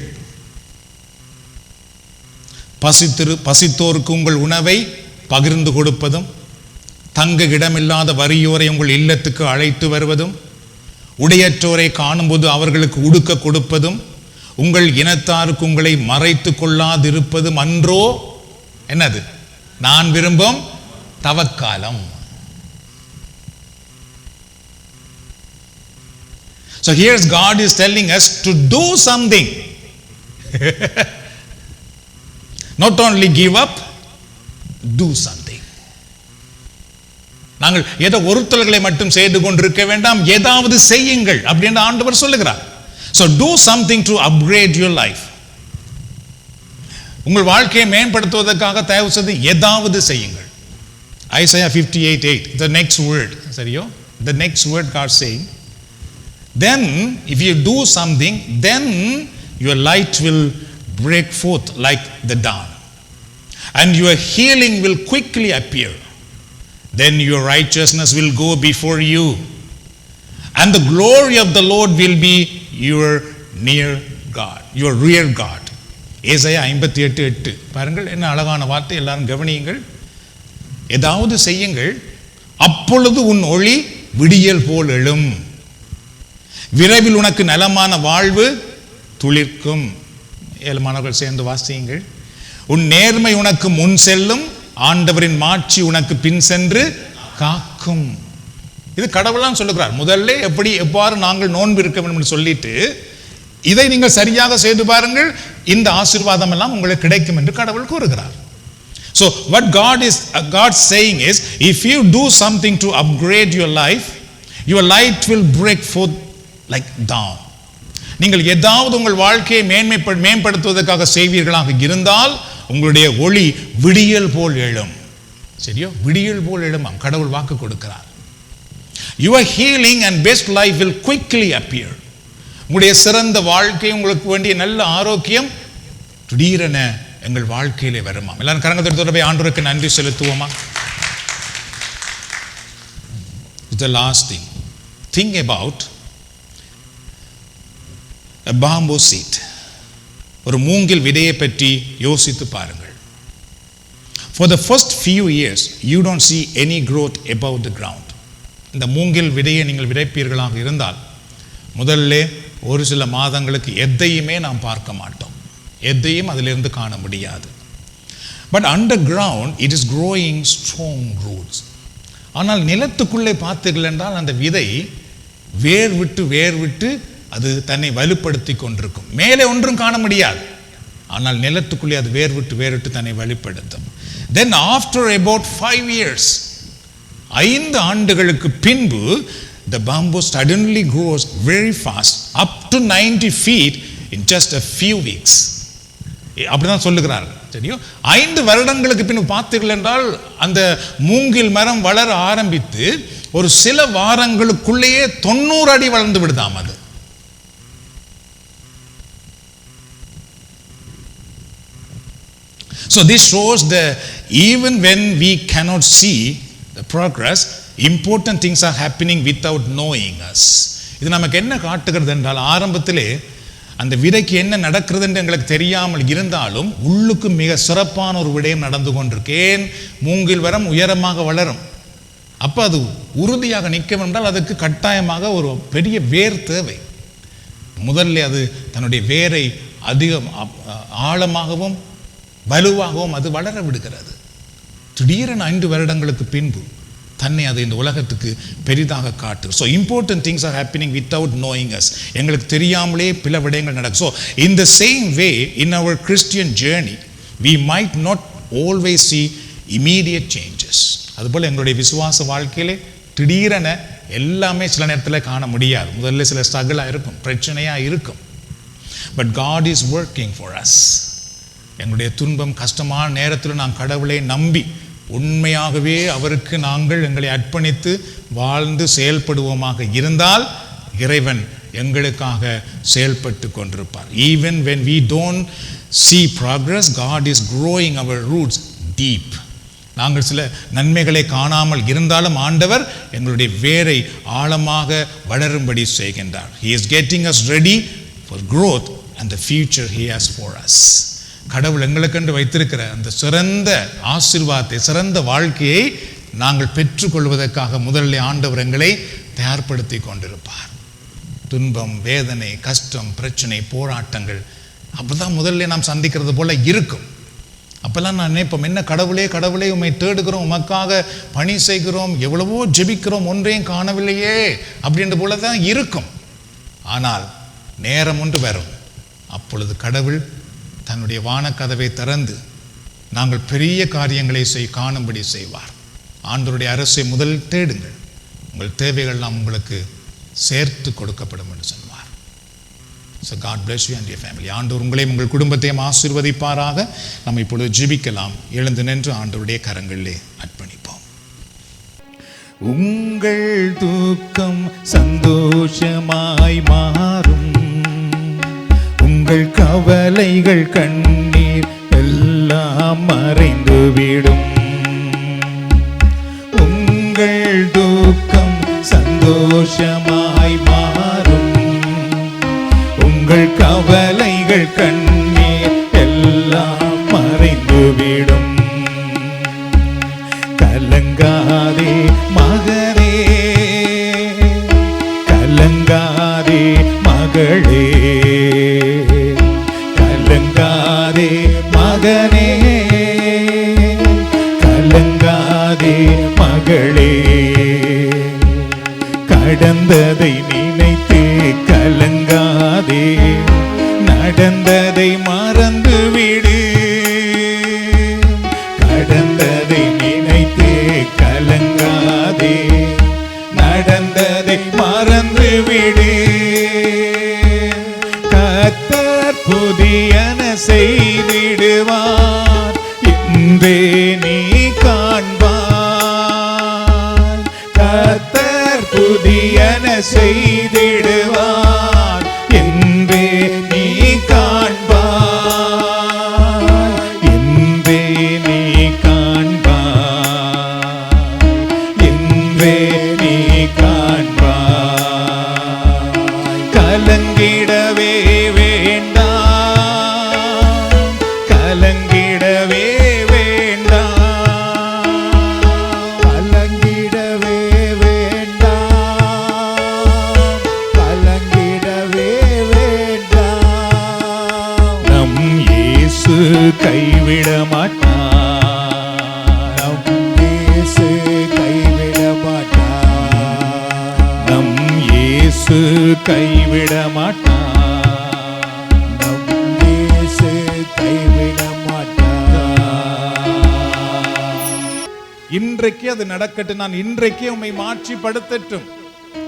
பசித்தோருக்கு உங்கள் உணவை பகிர்ந்து கொடுப்பதும், தங்க இடமில்லாத வறியோரை உங்கள் இல்லத்துக்கு அழைத்து வருவதும், உடையற்றோரை காணும்போது அவர்களுக்கு உடுக்க கொடுப்பதும், உங்கள் இனத்தாருக்கு உங்களை மறைத்து கொள்ளாதிருப்பதும் அன்றோ என்னது நான் விரும்பும் தவக்காலம். So here's God is telling us to do something. Not only give up, do something. நாங்கள் ஏதோ ஒருத்தல்களை மட்டும் செய்து கொண்டிருக்க வேண்டாம், ஏதாவது செய்யுங்கள் அப்படின்னு ஆண்டவர் சொல்லுகிறார். So do something to upgrade your life. உங்கள் வாழ்க்கையை மேம்படுத்துவதற்காக தயவு செய்து ஏதாவது செய்யுங்கள். Isaiah 58:8, the next word, சரியோ? The next word God saying, then if you do something, then your light will break forth like the dawn, and your healing will quickly appear. Then your righteousness will go before you, and the glory of the Lord will be your near God, your rear guard. ஏசாயா 58:8. பாருங்கள் என்ன அழகான வார்த்தை, எல்லாரும் கவனியுங்கள். ஏதாவது செய்யுங்கள், அப்பொழுது உன் ஒளி விடியல் போல் எழும், விரைவில் உனக்கு நலமான வாழ்வு துளிர்க்கும். 7 மாணவர்கள் சேர்ந்து வாசியுங்கள். உன் நேர்மை உனக்கு முன் செல்லும், ஆண்டவரின் மாட்சி உனக்கு பின் சென்று காக்கும். இது கடவுளாம் சொல்லுகிறார். முதல்ல எவ்வாறு நாங்கள் நோன்பு இருக்க வேண்டும் என்று சொல்லிட்டு இதை நீங்கள் சரியாக செய்து பாருங்கள், இந்த ஆசீர்வாதம் எல்லாம் உங்களுக்கு கிடைக்கும் என்று கடவுள் கூறுகிறார். So what God saying is, if you do something to upgrade your life, your light will break forth like dawn. நீங்கள் ஏதாவது உங்கள் வாழ்க்கையை மேம்படுத்துவதற்காக செய்வீர்களாக இருந்தால் உங்களுடைய ஒளி விடியல் போல் எழும். சரியோ? விடியல் போல் எழுமாம், கடவுள் வாக்கு கொடுக்கிறார். Your healing and best life will quickly appear. உங்களுடைய சிறந்த வாழ்க்கை, உங்களுக்கு வேண்டிய நல்ல ஆரோக்கியம் திடீரென எங்கள் வாழ்க்கையிலே வருமாம். எல்லாரும் கரங்களை தட்டி போய் ஆண்டவருக்கு நன்றி செலுத்துவோமா? The last thing, think about a bamboo seed. ஒரு மூங்கில் விதையை பற்றி யோசித்து பாருங்கள். For the first few years you don't see any growth above the ground. இந்த மூங்கில் விதையை நீங்கள் விதைப்பீர்களாக இருந்தால் முதல்ல ஒரு சில மாதங்களுக்கு எதையுமே நாம் பார்க்க மாட்டோம், எதையும் அதிலிருந்து காண முடியாது. But under ground it is growing strong roots. ஆனால் நிலத்துக்குள்ளே பார்த்தீர்கள் என்றால் அந்த விதை வேர் விட்டு அது தன்னை வலுப்படுத்தி கொண்டிருக்கும். மேலே ஒன்றும் காண முடியாது, ஆனால் நிலத்துக்குள்ளே அது வேர் விட்டு தன்னை வலுப்படுத்தும். Then after about 5 years, 5 ஆண்டுகளுக்கு பின்பு the bamboo suddenly grows very fast up to 90 feet in just a few weeks. அப்படிதான் சொல்லுகிறார்கள். தெரியும், 5 வருடங்களுக்கு பின் பார்த்தீர்கள் என்றால் அந்த மூங்கில் மரம் வளர ஆரம்பித்து ஒரு சில வாரங்களுக்குள்ளேயே 90 அடி வளர்ந்து விடுதாம். அது so this shows that even when we cannot see the progress, important things are happening without knowing us. இது நமக்கு என்ன காட்டுகிறது என்றால் ஆரம்பத்திலே அந்த விதைக்கு என்ன நடக்கிறது என்று எங்களுக்கு தெரியாமல் இருந்தாலும் உள்ளுக்கு மிக சிறப்பான ஒரு விடயம் நடந்து கொண்டிருக்கேன். மூங்கில் மரம் உயரமாக வளரும். அப்போ அது உறுதியாக நிற்க என்றால் அதுக்கு கட்டாயமாக ஒரு பெரிய வேர் தேவை. முதல்ல அது தன்னுடைய வேரை அதிகம் ஆழமாகவும் வலுவாகவும் அது வளர விடுகிறது. திடீரென 5 வருடங்களுக்கு பின்பு தன்னை அது இந்த உலகத்துக்கு பெரிதாக காட்டு. So important things are happening without knowing us. எங்களுக்கு தெரியாமலே பல விடயங்கள் நடக்கும். So in the same way in our Christian journey we might not always see immediate changes. அதுபோல் எங்களுடைய விசுவாச வாழ்க்கையிலே திடீரென எல்லாமே சில நேரத்தில் காண முடியாது. முதல்ல சில ஸ்ட்ரகிளாக இருக்கும், பிரச்சனையாக இருக்கும். But God is working for us. எங்களுடைய துன்பம் கஷ்டமான நேரத்தில் நாம் கடவுளை நம்பி உண்மையாகவே அவருக்கு நாங்கள் எங்களை அர்ப்பணித்து வாழ்ந்து செயல்படுவோமாக இருந்தால் இறைவன் எங்களுக்காக செயல்பட்டு கொண்டிருப்பார். Even when we don't see progress, God is growing our roots deep. நாங்கள் சில நன்மைகளை காணாமல் இருந்தாலும் ஆண்டவர் எங்களுடைய வேரை ஆழமாக வளரும்படி செய்கின்றார். He is getting us ready for growth and the future He has for us. கடவுள் எங்களுக்கென்று வைத்திருக்கிற அந்த சிறந்த ஆசீர்வாதத்தை, சிறந்த வாழ்க்கையை நாங்கள் பெற்றுக்கொள்வதற்காக முதலில் ஆண்டவர் எங்களை தயார்படுத்தி கொண்டிருப்பார். துன்பம், வேதனை, கஷ்டம், பிரச்சனை, போராட்டங்கள் அப்படிதான் முதல்ல நாம் சந்திக்கிறது போல இருக்கும். அப்பெல்லாம் நான் நினைப்போம், என்ன கடவுளே உம்மை தேடுகிறோம், உமக்காக பணி செய்கிறோம், எவ்வளவோ ஜெபிக்கிறோம், ஒன்றையும் காணவில்லையே அப்படின்ற போல தான் இருக்கும். ஆனால் நேரம் ஒன்று வரும், அப்பொழுது கடவுள் தன்னுடைய வானக்கதவை திறந்து நாங்கள் பெரிய காரியங்களை காணும்படி செய்வார். ஆண்டவருடைய அரசை முதல் தேடுங்கள், உங்கள் தேவைகள்லாம் உங்களுக்கு சேர்த்து கொடுக்கப்படும் என்று சொல்வார். So God bless you and your family. ஆண்டவர் உங்களையும் உங்கள் குடும்பத்தையும் ஆசீர்வதிப்பாராக. நம்ம இப்பொழுது ஜெபிக்கலாம். எழுந்து நின்று ஆண்டவருடைய கரங்களிலே அர்ப்பணிப்போம். உங்கள் துக்கம் சந்தோஷமாய் மாறும், உங்கள் கவலைகள் கண்ணீர் எல்லாம் மறைந்துவிடும். உங்கள் துக்கம் சந்தோஷமாய் மாறும், உங்கள் கவலைகள் கண்ணீர் எல்லாம் மறைந்துவிடும். கலங்காதே மகனே, கலங்காதே மகளே, கலங்காதே மகனே, கலங்காதே மகளே. கடந்ததை நினைத்து கலங்காதே, நடந்ததை மறந்துவிடு. கடந்ததை நினைத்து கலங்காதே, நடந்ததை மறந்துவிடு. கர்த்தர் புதியன செய்திடுவார், இன்றே நீ காண்பாய். கர்த்தர் புதியன செய்திடுவார், இன்றே நீ காண்பாய். கைவிட மாட்டார். நம் இயேசு கைவிட மாட்டார். இன்றைக்கு அது நடக்கட்டும். நான் இன்றைக்கே உம்மை மாட்சிப்படுத்தட்டும்.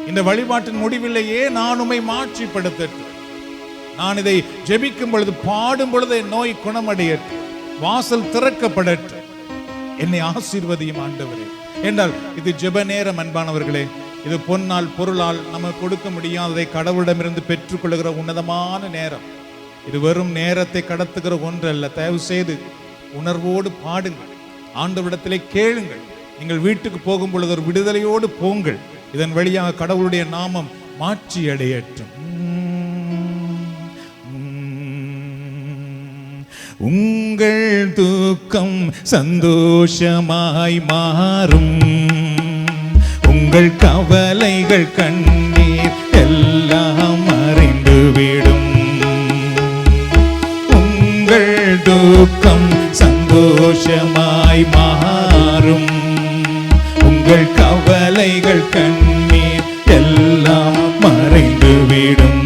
இந்த வழிபாட்டின் முடிவிலேயே நான் உம்மை மாட்சிப்படுத்தட்டும். நான் இதை ஜெபிக்கும் பொழுது, பாடும் பொழுது என் நோய் குணமடையட்டும், வாசல் திறக்கப்படட்டும். என்னை ஆசீர்வதியும் ஆண்டவரே என்றால் இது ஜெப நேரம். அன்பானவர்களே, இது பொன்னால் பொருளால் நமக்கு கொடுக்க முடியாததை கடவுளிடமிருந்து பெற்றுக்கொள்கிற உன்னதமான நேரம். இது வெறும் நேரத்தை கடத்துகிற ஒன்றல்ல. தயவு செய்து உணர்வோடு பாடுங்கள், ஆண்டவரிடத்திலே கேளுங்கள். நீங்கள் வீட்டுக்கு போகும் பொழுது ஒரு விடுதலையோடு போங்கள். இதன் வழியாக கடவுளுடைய நாமம் மாற்றி அடையட்டும். உங்கள் துக்கம் சந்தோஷமாய் மாறும், உங்கள் கவலைகள் கண்ணீர் எல்லாம் மறைந்துவிடும். உங்கள் துக்கம் சந்தோஷமாய் மாறும், உங்கள் கவலைகள் கண்ணீர் எல்லாம் மறைந்துவிடும்.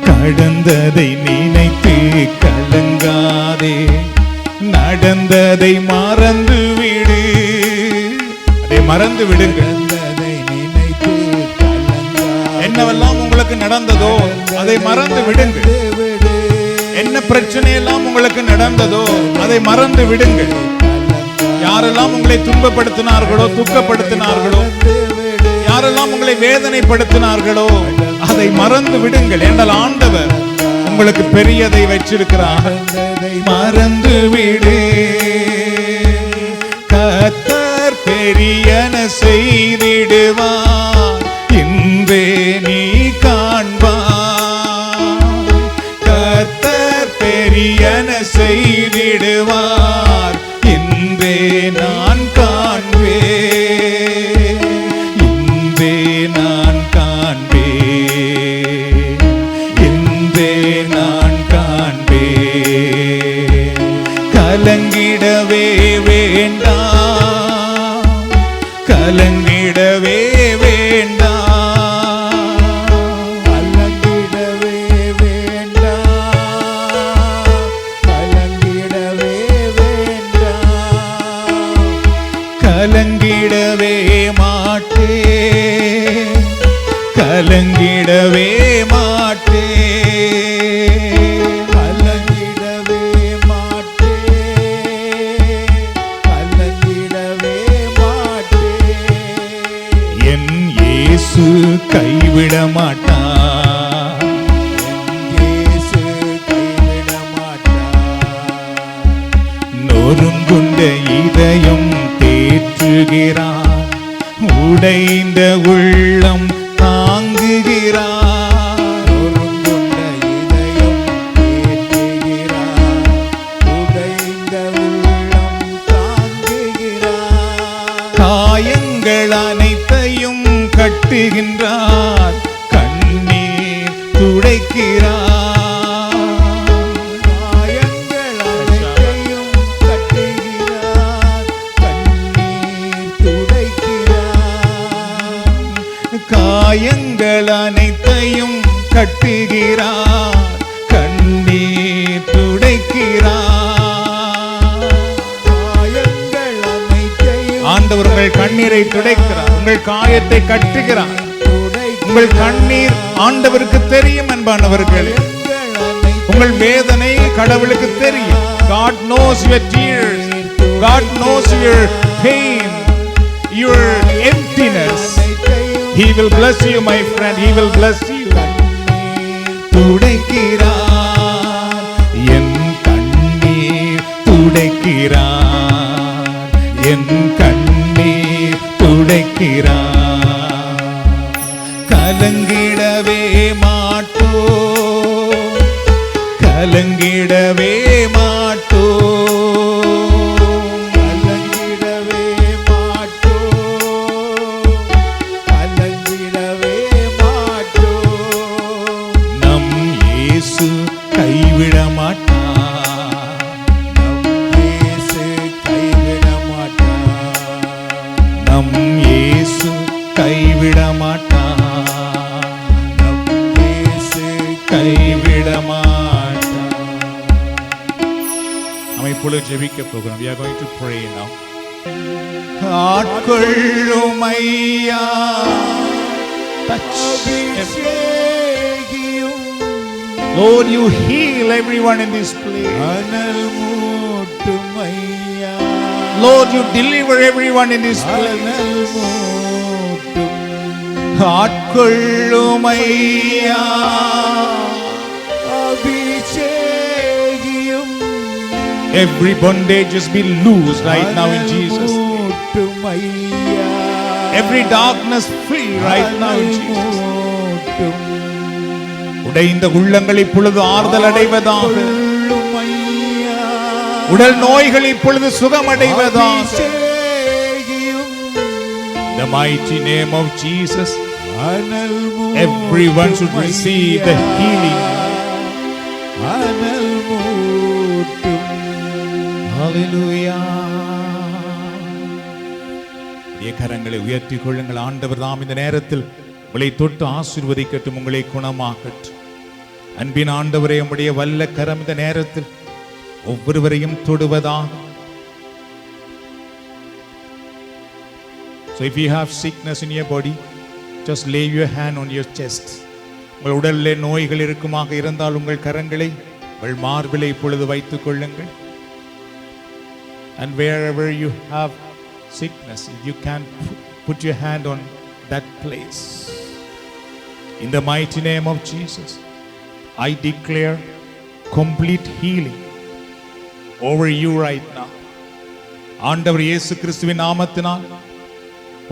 கடந்ததை நினைத்து கலங்காதே, நடந்ததை மறந்து விடு. அதை மறந்து விடுங்க. நினைத்து கலங்காதே. என்னவெல்லாம் உங்களுக்கு நடந்ததோ அதை மறந்து விடுங்க. என்ன பிரச்சனை எல்லாம் உங்களுக்கு நடந்ததோ அதை மறந்து விடுங்க. யாரெல்லாம் உங்களை துன்பப்படுத்தினார்களோ, துக்கப்படுத்தினார்களோ, யாரெல்லாம் உங்களை வேதனைப்படுத்தினார்களோ அதை மறந்து விடுங்கள். என்றால் ஆண்டவர் உங்களுக்கு பெரியதை வச்சிருக்கிறார். மறந்து விடு. கர்த்தர் பெரியன செய்திடுவார், இன்றே நீ காண்பார். கர்த்தர் பெரியன செய்திடுவார், இன்றே நான் காண்பேன். இன்றே நான் காண்பேன். இன்றே நான் காண்பேன். கலங்கிடவே வேண்டாம், கலங்கிடவே வேண்டாம், கலங்கிடவே வேண்டாம், கலங்கிடவே வேண்டாம். கலங்கிடவே மாட்டேன், கலங்கிடவே மாட்டேன். கலங்கிடவே மாட்டேன், கலங்கிடவே மாட்டேன். என் இயேசு கைவிட மாட்டார். இயேசு கைவிட மாட்டார். நொறுங்குண்ட இதயம் தேற்றுகிறார், உடைந்த உள்ளம் தாங்குகிறார். நொறுங்குண்ட இதயம் தேற்றுகிறார், உடைந்த உள்ளம் தாங்குகிறார். காயங்கள் அனைத்தையும் கட்டுகின்றார், கண்ணீர் துடைக்கிறார். காயங்கள் அனைத்தையும் கட்டுகிறார், கண்ணீர் துடைக்கிறார். காயங்கள் அனைத்தையும் கட்டுகிறார், கண்ணீர் துடைக்கிறார். காயங்கள் அனைத்தையும் ஆண்டவர் உங்கள் கண்ணீரை துடைக்கிறார், உங்கள் காயத்தை கட்டுகிறார். உங்கள் கண்ணீர் ஆண்டவருக்கு தெரியும். அன்பானவர்களே, உங்கள் வேதனை கடவுளுக்கு தெரியும். God knows your tears, God knows your pain, your emptiness. He will bless you, my friend, He will bless you. துடைக்கிறார், என் கண்ணீர் துடைக்கிறார், என் கண்ணீர் துடைக்கிறார். கலங்கிடவே மாட்டோம், கலங்கிடவே மாட்டோம். கலங்கிடவே மாட்டோம், கலங்கிடவே மாட்டோம். நம் இயேசு கைவிட மாட்டார். நம் இயேசு கைவிட மாட்டார். நம் இயேசு கைவிட மாட்டார். ஜெபிக்க போகிறோம். We are going to pray now. ஆட்கொள்ளும் ஐயா, அபிஷேகியும் Lord, you heal everyone in this place. அனல் மூட்டும் ஐயா, Lord, you deliver everyone in this place. அனல் மூட்டும் ஆட்கொள்ளும் ஐயா, அபிஷேகியும் Every bondage has been loosed right now in Jesus. மூட்டும் ஐயா, Every darkness free right now in Jesus. மூட்டும் உடைந்த உள்ளங்கள் இப்பொழுது ஆறுதல் அடைவதாக. கொள்ளும் ஐயா, உடல் நோய்கள் இப்பொழுது சுகமடைவதாக. அபிஷேகியும் The mighty name of Jesus. அனல் Everyone should receive the healing. அனல் மூட்டும் Hallelujah. கரங்களை உயர்த்திக் கொள்ளுங்கள். ஆண்டவர் தாம் இந்த நேரத்தில் உங்களை தொட்டு ஆசீர்வதிக்கட்டும், உங்களை குணமாக்கட்டும். அன்பின் ஆண்டவரே, உம்முடைய வல்ல கரம் இந்த நேரத்தில் ஒவ்வொருவரையும் தொடுவதாக. So if you have sickness in your body, just lay your hand on your chest. உங்கள் உடலிலே நோய்கள் இருக்குமாக இருந்தால் உங்கள் கரங்களை உங்கள் மார்பிலே இப்பொழுது வைத்துக் கொள்ளுங்கள். And wherever you have sickness, you can put your hand on that place. In the mighty name of Jesus, I declare complete healing over you right now. ஆண்டவர் இயேசு கிறிஸ்துவின் நாமத்தினால்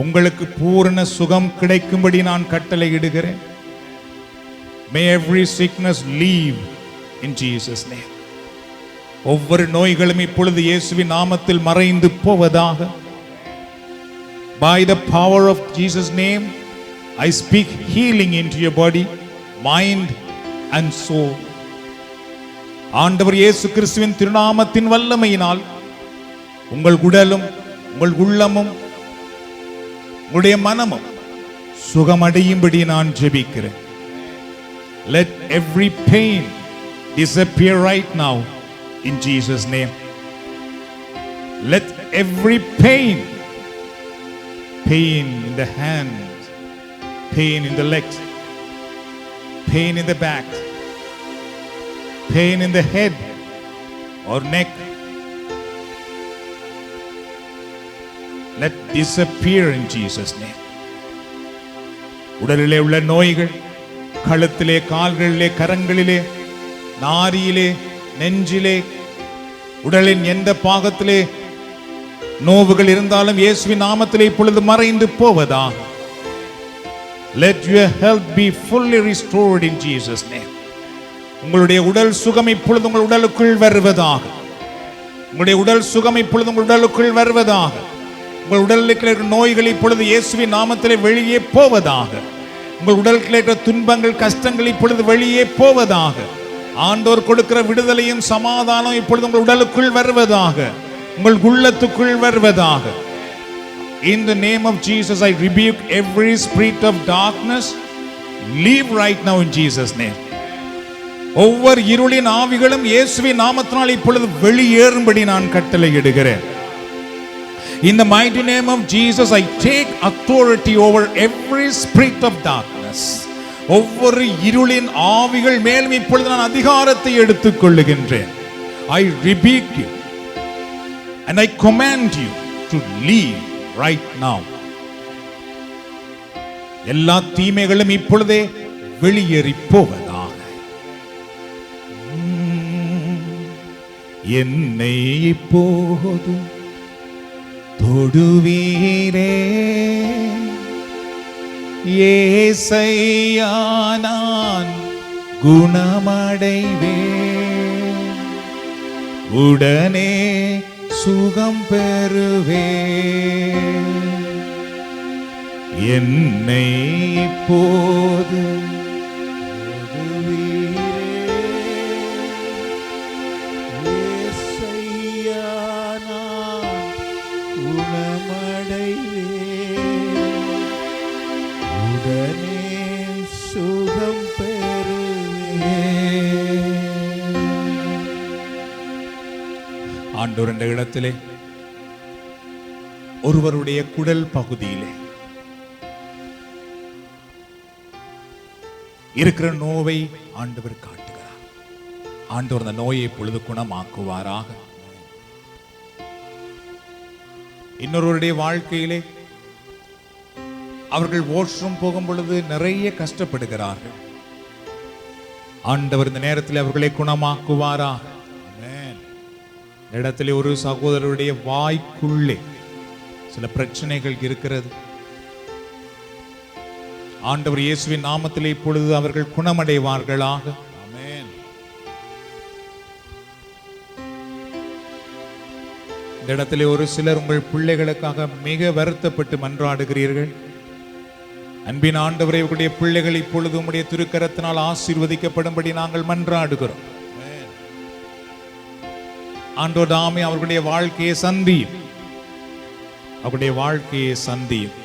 உங்களுக்கு பூரண சுகம் கிடைக்கும்படி நான் கட்டளையிடுகிறேன். May every sickness leave in Jesus name. ஒவ்வொரு நோய்களும் இப்பொழுது இயேசுவின் நாமத்தில் மறைந்து போவதாக. By the power of Jesus name, I speak healing into your body, mind and soul. ஆண்டவர் இயேசு கிறிஸ்துவின் திருநாமத்தின் வல்லமையினால் உங்கள் உடலும் உங்கள் உள்ளமும் உங்களுடைய மனமும் சுகமடையும்படி நான் ஜெபிக்கிறேன். Let every pain disappear right now in Jesus name. Let every pain in the hands, pain in the legs, pain in the back, pain in the head or neck, let disappear in Jesus name. உடலிலே உள்ள நோய்கள், கழுத்திலே, கால்களிலே, கரங்களிலே, நாரியிலே, நெஞ்சிலே, உடலின் எந்த பாகத்திலே நோவுகள் இருந்தாலும் இயேசுவின் நாமத்திலே இப்பொழுது மறைந்து போவதாக. Let your health be fully restored in Jesus name. உங்களுடைய உடல் சுகம் இப்பொழுது உங்கள் உடலுக்குள் வருவதாக. உங்களுடைய உடல் சுகம் இப்பொழுது உங்கள் உடலுக்குள் வருவதாக. உங்கள் உடலில் இருக்கிற நோய்கள் இப்பொழுது இயேசுவின் நாமத்திலே வெளியே போவதாக. உங்கள் உடலுக்குள் இருக்கிற துன்பங்கள், கஷ்டங்கள் இப்பொழுது வெளியே போவதாக. ஆண்டவர் கொடுக்கிற விடுதலையும் சமாதானம் இப்பொழுது உங்கள் உடலுக்குள் வருவதாக, உங்கள் உள்ளத்துக்குள் வருவதாக. In the name of Jesus, I rebuke every spirit of darkness. Leave right now in Jesus name. ஒவ்வொரு இருளின் ஆவிகளும் இயேசுவின் நாமத்தினால் இப்பொழுது வெளியேறும்படி நான் கட்டளையிடுகிறேன். In the mighty name of Jesus, I take authority over every spirit of darkness. ஒவ்வொரு இருளின் ஆவிகள் மேலும் இப்பொழுது நான் அதிகாரத்தை எடுத்துக் கொள்ளுகின்றேன். I rebuke you and I command you to leave right now. எல்லா தீமைகளும் இப்பொழுதே வெளியேறி போவதாக. என்னை இப்போது தொடுவீரே ஏசையா, நான் குணமடைவேன், உடனே சுகம் பெறுவேன். என்னை இப்போது ஆண்டவர் இந்த இடத்திலே ஒருவருடைய குடல் பகுதியிலே இருக்கிற நோவை ஆண்டவர் காட்டுகிறார். ஆண்டவர் அந்த நோயை பொழுது குணமாக்குவாராக. இன்னொருவருடைய வாழ்க்கையிலே அவர்கள் வாஷ்ரூம் போகும் பொழுது நிறைய கஷ்டப்படுகிறார்கள். ஆண்டவர் இந்த நேரத்தில் அவர்களை குணமாக்குவாராக. இடத்திலே ஒரு சகோதரருடைய வாய்க்குள்ளே சில பிரச்சனைகள் இருக்கிறது. ஆண்டவர் இயேசுவின் நாமத்திலே இப்பொழுது அவர்கள் குணமடைவார்களாக. ஆமென். இந்த இடத்திலே ஒரு சிலர் உங்கள் பிள்ளைகளுக்காக மிக வருத்தப்பட்டு மன்றாடுகிறீர்கள். அன்பின் ஆண்டவரே, உங்களுடைய பிள்ளைகள் இப்பொழுது உம்முடைய திருக்கரத்தினால் ஆசீர்வதிக்கப்படும்படி நாங்கள் மன்றாடுகிறோம். ஆண்டவர் தாமே அவர்களுடைய வாழ்க்கையை சந்தியும், அவருடைய வாழ்க்கையை சந்தியும்,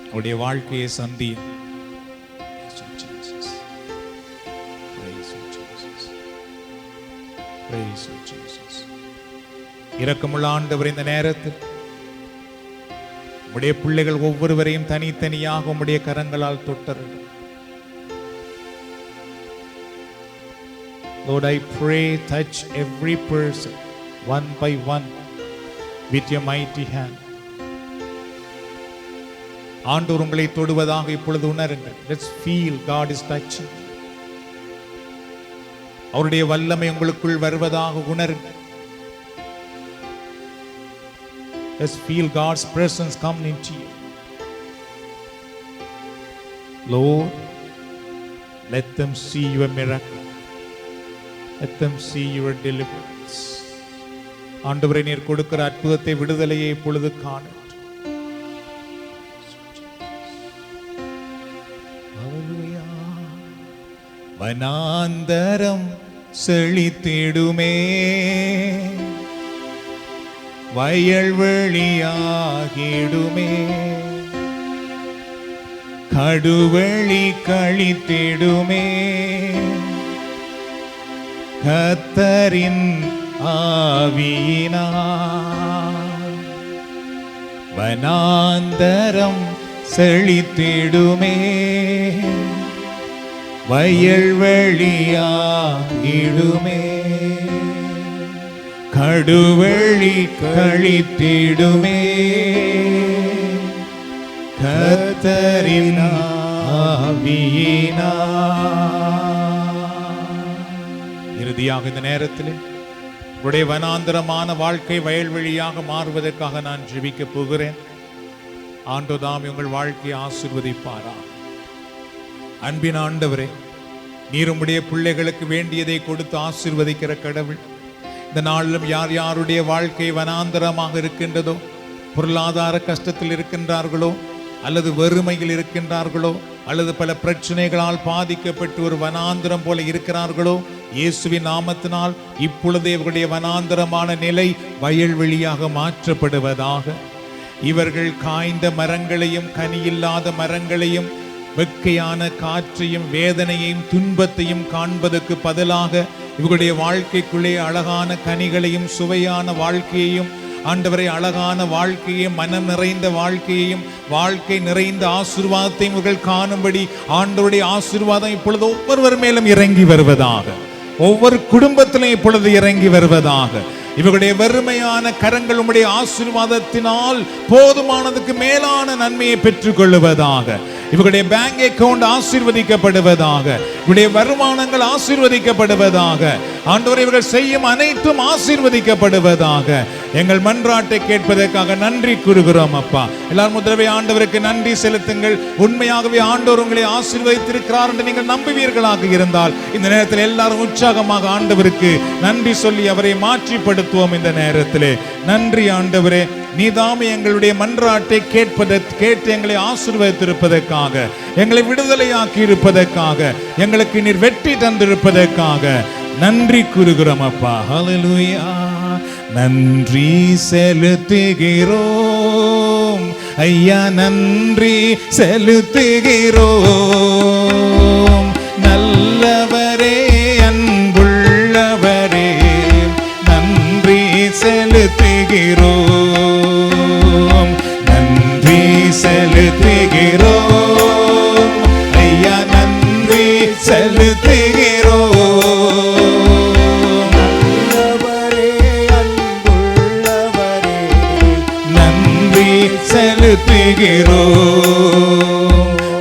அவருடைய வாழ்க்கையை சந்தியும். இரக்கமுள்ள ஆண்டவர், இந்த நேரத்தில் உம்முடைய பிள்ளைகள் ஒவ்வொருவரையும் தனித்தனியாக உம்முடைய கரங்களால் தொட்டர்கள். Lord, I pray, touch every person one by one with your mighty hand. ஆண்டவர் உங்களை தொடுவதாக இப்பொழுது உணருங்கள். Let's feel God is touching. அவருடைய வல்லமை உங்களுக்குள் வருவதாக உணருங்கள். Let's feel God's presence come into you. Lord, let them see your miracle. Let them see your deliverance. ஆண்டவரே, நீர் கொடுக்கிற அற்புதத்தை, விடுதலையை இப்பொழுது காணட்டும். வனாந்தரம் செழித்திடுமே, வயல்வெளியாகிடுமே, கடுவெளி கழித்திடுமே, கர்த்தரின் ஆவியினால் வனாந்தரம் செழித்திடுமே, வயல்வெளியாகிடுமே, கடுவெளி கழித்திடுமே, கர்த்தரின் ஆவியினால். இறுதியாக இந்த நேரத்தில் உடைய வனாந்தரமான வாழ்க்கை வயல்வெளியாக மாறுவதற்காக நான் ஜெபிக்க போகிறேன். ஆண்டவர்தாம் உங்கள் வாழ்க்கையை ஆசீர்வதிப்பாரா. அன்பின் ஆண்டவரே, நீர் உம்முடைய பிள்ளைகளுக்கு வேண்டியதை கொடுத்து ஆசீர்வதிக்கிற கடவுள். இந்த நாளிலும் யார் யாருடைய வாழ்க்கை வனாந்தரமாக இருக்கின்றதோ, பொருளாதார கஷ்டத்தில் இருக்கின்றார்களோ, அல்லது வறுமையில் இருக்கின்றார்களோ, அல்லது பல பிரச்சனைகளால் பாதிக்கப்பட்டு ஒரு வனாந்தரம் போல இருக்கிறார்களோ, இயேசுவின் நாமத்தினால் இப்பொழுதே இவர்களுடைய வனாந்தரமான நிலை வயல்வெளியாக மாற்றப்படுவதாக. இவர்கள் காய்ந்த மரங்களையும் கனியில்லாத மரங்களையும் வெக்கையான காற்றையும் வேதனையையும் துன்பத்தையும் காண்பதற்கு பதிலாக இவர்களுடைய வாழ்க்கைக்குள்ளே அழகான கனிகளையும் சுவையான வாழ்க்கையையும், ஆண்டவரை, அழகான வாழ்க்கையையும், மனம் நிறைந்த வாழ்க்கையையும், வாழ்க்கை நிறைந்த ஆசீர்வாதத்தையும் இவர்கள் காணும்படி ஆண்டவருடைய ஆசீர்வாதம் இப்பொழுது ஒவ்வொருவர் மேலும் இறங்கி வருவதாக, ஒவ்வொரு குடும்பத்திலும் இப்பொழுது இறங்கி வருவதாக. இவர்களுடைய வறுமையான கரங்கள் உம்முடைய ஆசீர்வாதத்தினால் போதுமானதுக்கு மேலான நன்மையை பெற்றுக் கொள்ளுவதாக. இவர்களுடைய பேங்க் அக்கவுண்ட் ஆசீர்வதிக்கப்படுவதாக, இவருடைய வருமானங்கள் ஆசீர்வதிக்கப்படுவதாக. ஆண்டவரே, இவர்கள் செய்யும் அனைத்தும் ஆசீர்வதிக்கப்படுவதாக. எங்கள் மன்றாட்டை கேட்பதற்காக நன்றி கூறுகிறோம் அப்பா. எல்லாரும் முதலவே ஆண்டவருக்கு நன்றி செலுத்துங்கள். உண்மையாகவே ஆண்டவர் உங்களை ஆசீர்வதித்திருக்கிறார் என்று நீங்கள் நம்புவீர்களாக இருந்தால் இந்த நேரத்தில் எல்லாரும் உற்சாகமாக ஆண்டவருக்கு நன்றி சொல்லி அவரை மாற்றிப்படுத்துவோம். இந்த நேரத்திலே நன்றி ஆண்டவரே, நீதாமே எங்களுடைய மன்றாட்டை கேட்டு எங்களை ஆசீர்வதித்திருப்பதற்காக, எங்களை விடுதலையாக்கி இருப்பதற்காக, எங்களுக்கு நீர் வெற்றி தந்திருப்பதற்காக நன்றி கூறுகிறோம் அப்பா. ஹல்லேலூயா. நன்றி செலுத்துகிறோம் ஐயா, நன்றி செலுத்துகிறோம். நல்லவரே, அன்புள்ளவரே, செலுத்துகிறோம், நன்றி செலுத்துகிறோம் ஐயா, நன்றி செலுத்துகிறோம். நல்லவரே, அன்புள்ளவரே, நன்றி செலுத்துகிறோம்.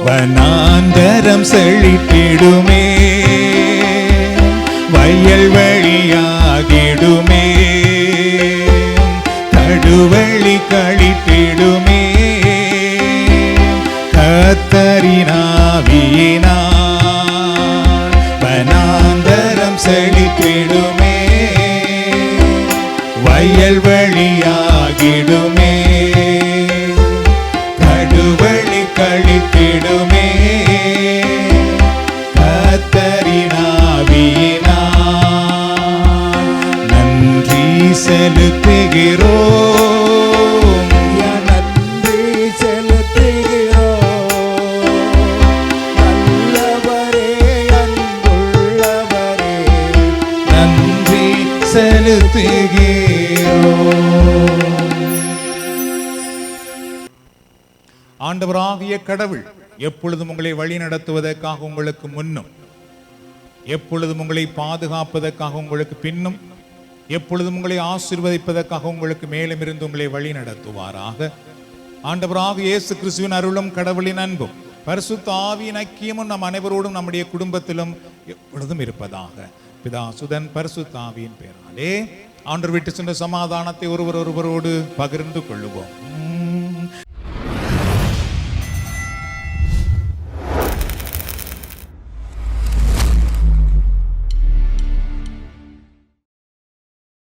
வனாந்தரம் செழித்திடுமே, வயல் வழியாகிடுமே, கடுவழி கழித்திடுமே, கத்தரினாவியினார் வனாந்தரம் செழித்திடுமே, வயல் வழியாகிடுமே, கடுவழி கழித்திடுமே, கத்தரினாவியினார் நன்றி செலுத்துகிறோம், ஐயா, நன்றி செலுத்துகிறோம். நல்லவரே, அன்புள்ளவரே, நன்றி செலுத்துகிறோம். ஆண்டவராகிய கடவுள் எப்பொழுதும் உங்களை வழி நடத்துவதற்காக உங்களுக்கு முன்னும், எப்பொழுதும் உங்களை பாதுகாப்பதற்காக உங்களுக்கு பின்னும், எப்பொழுதும் உங்களை ஆசீர்வதிப்பதற்காக உங்களுக்கு மேலும் இருந்து உங்களை வழி நடத்துவாராக. ஆண்டவராக இயேசு கிறிஸ்துவின் அருளும் கடவுளின் அன்பும் பரிசுத்த ஆவியின் ஐக்கியமும் நம் அனைவரோடும் நம்முடைய குடும்பத்திலும் எப்பொழுதும் இருப்பதாக. பிதா சுதன் பரிசுத்த ஆவியின் பெயராலே ஆண்டவர் விட்டு சென்ற சமாதானத்தை ஒருவரோடு பகிர்ந்து கொள்ளுவோம்.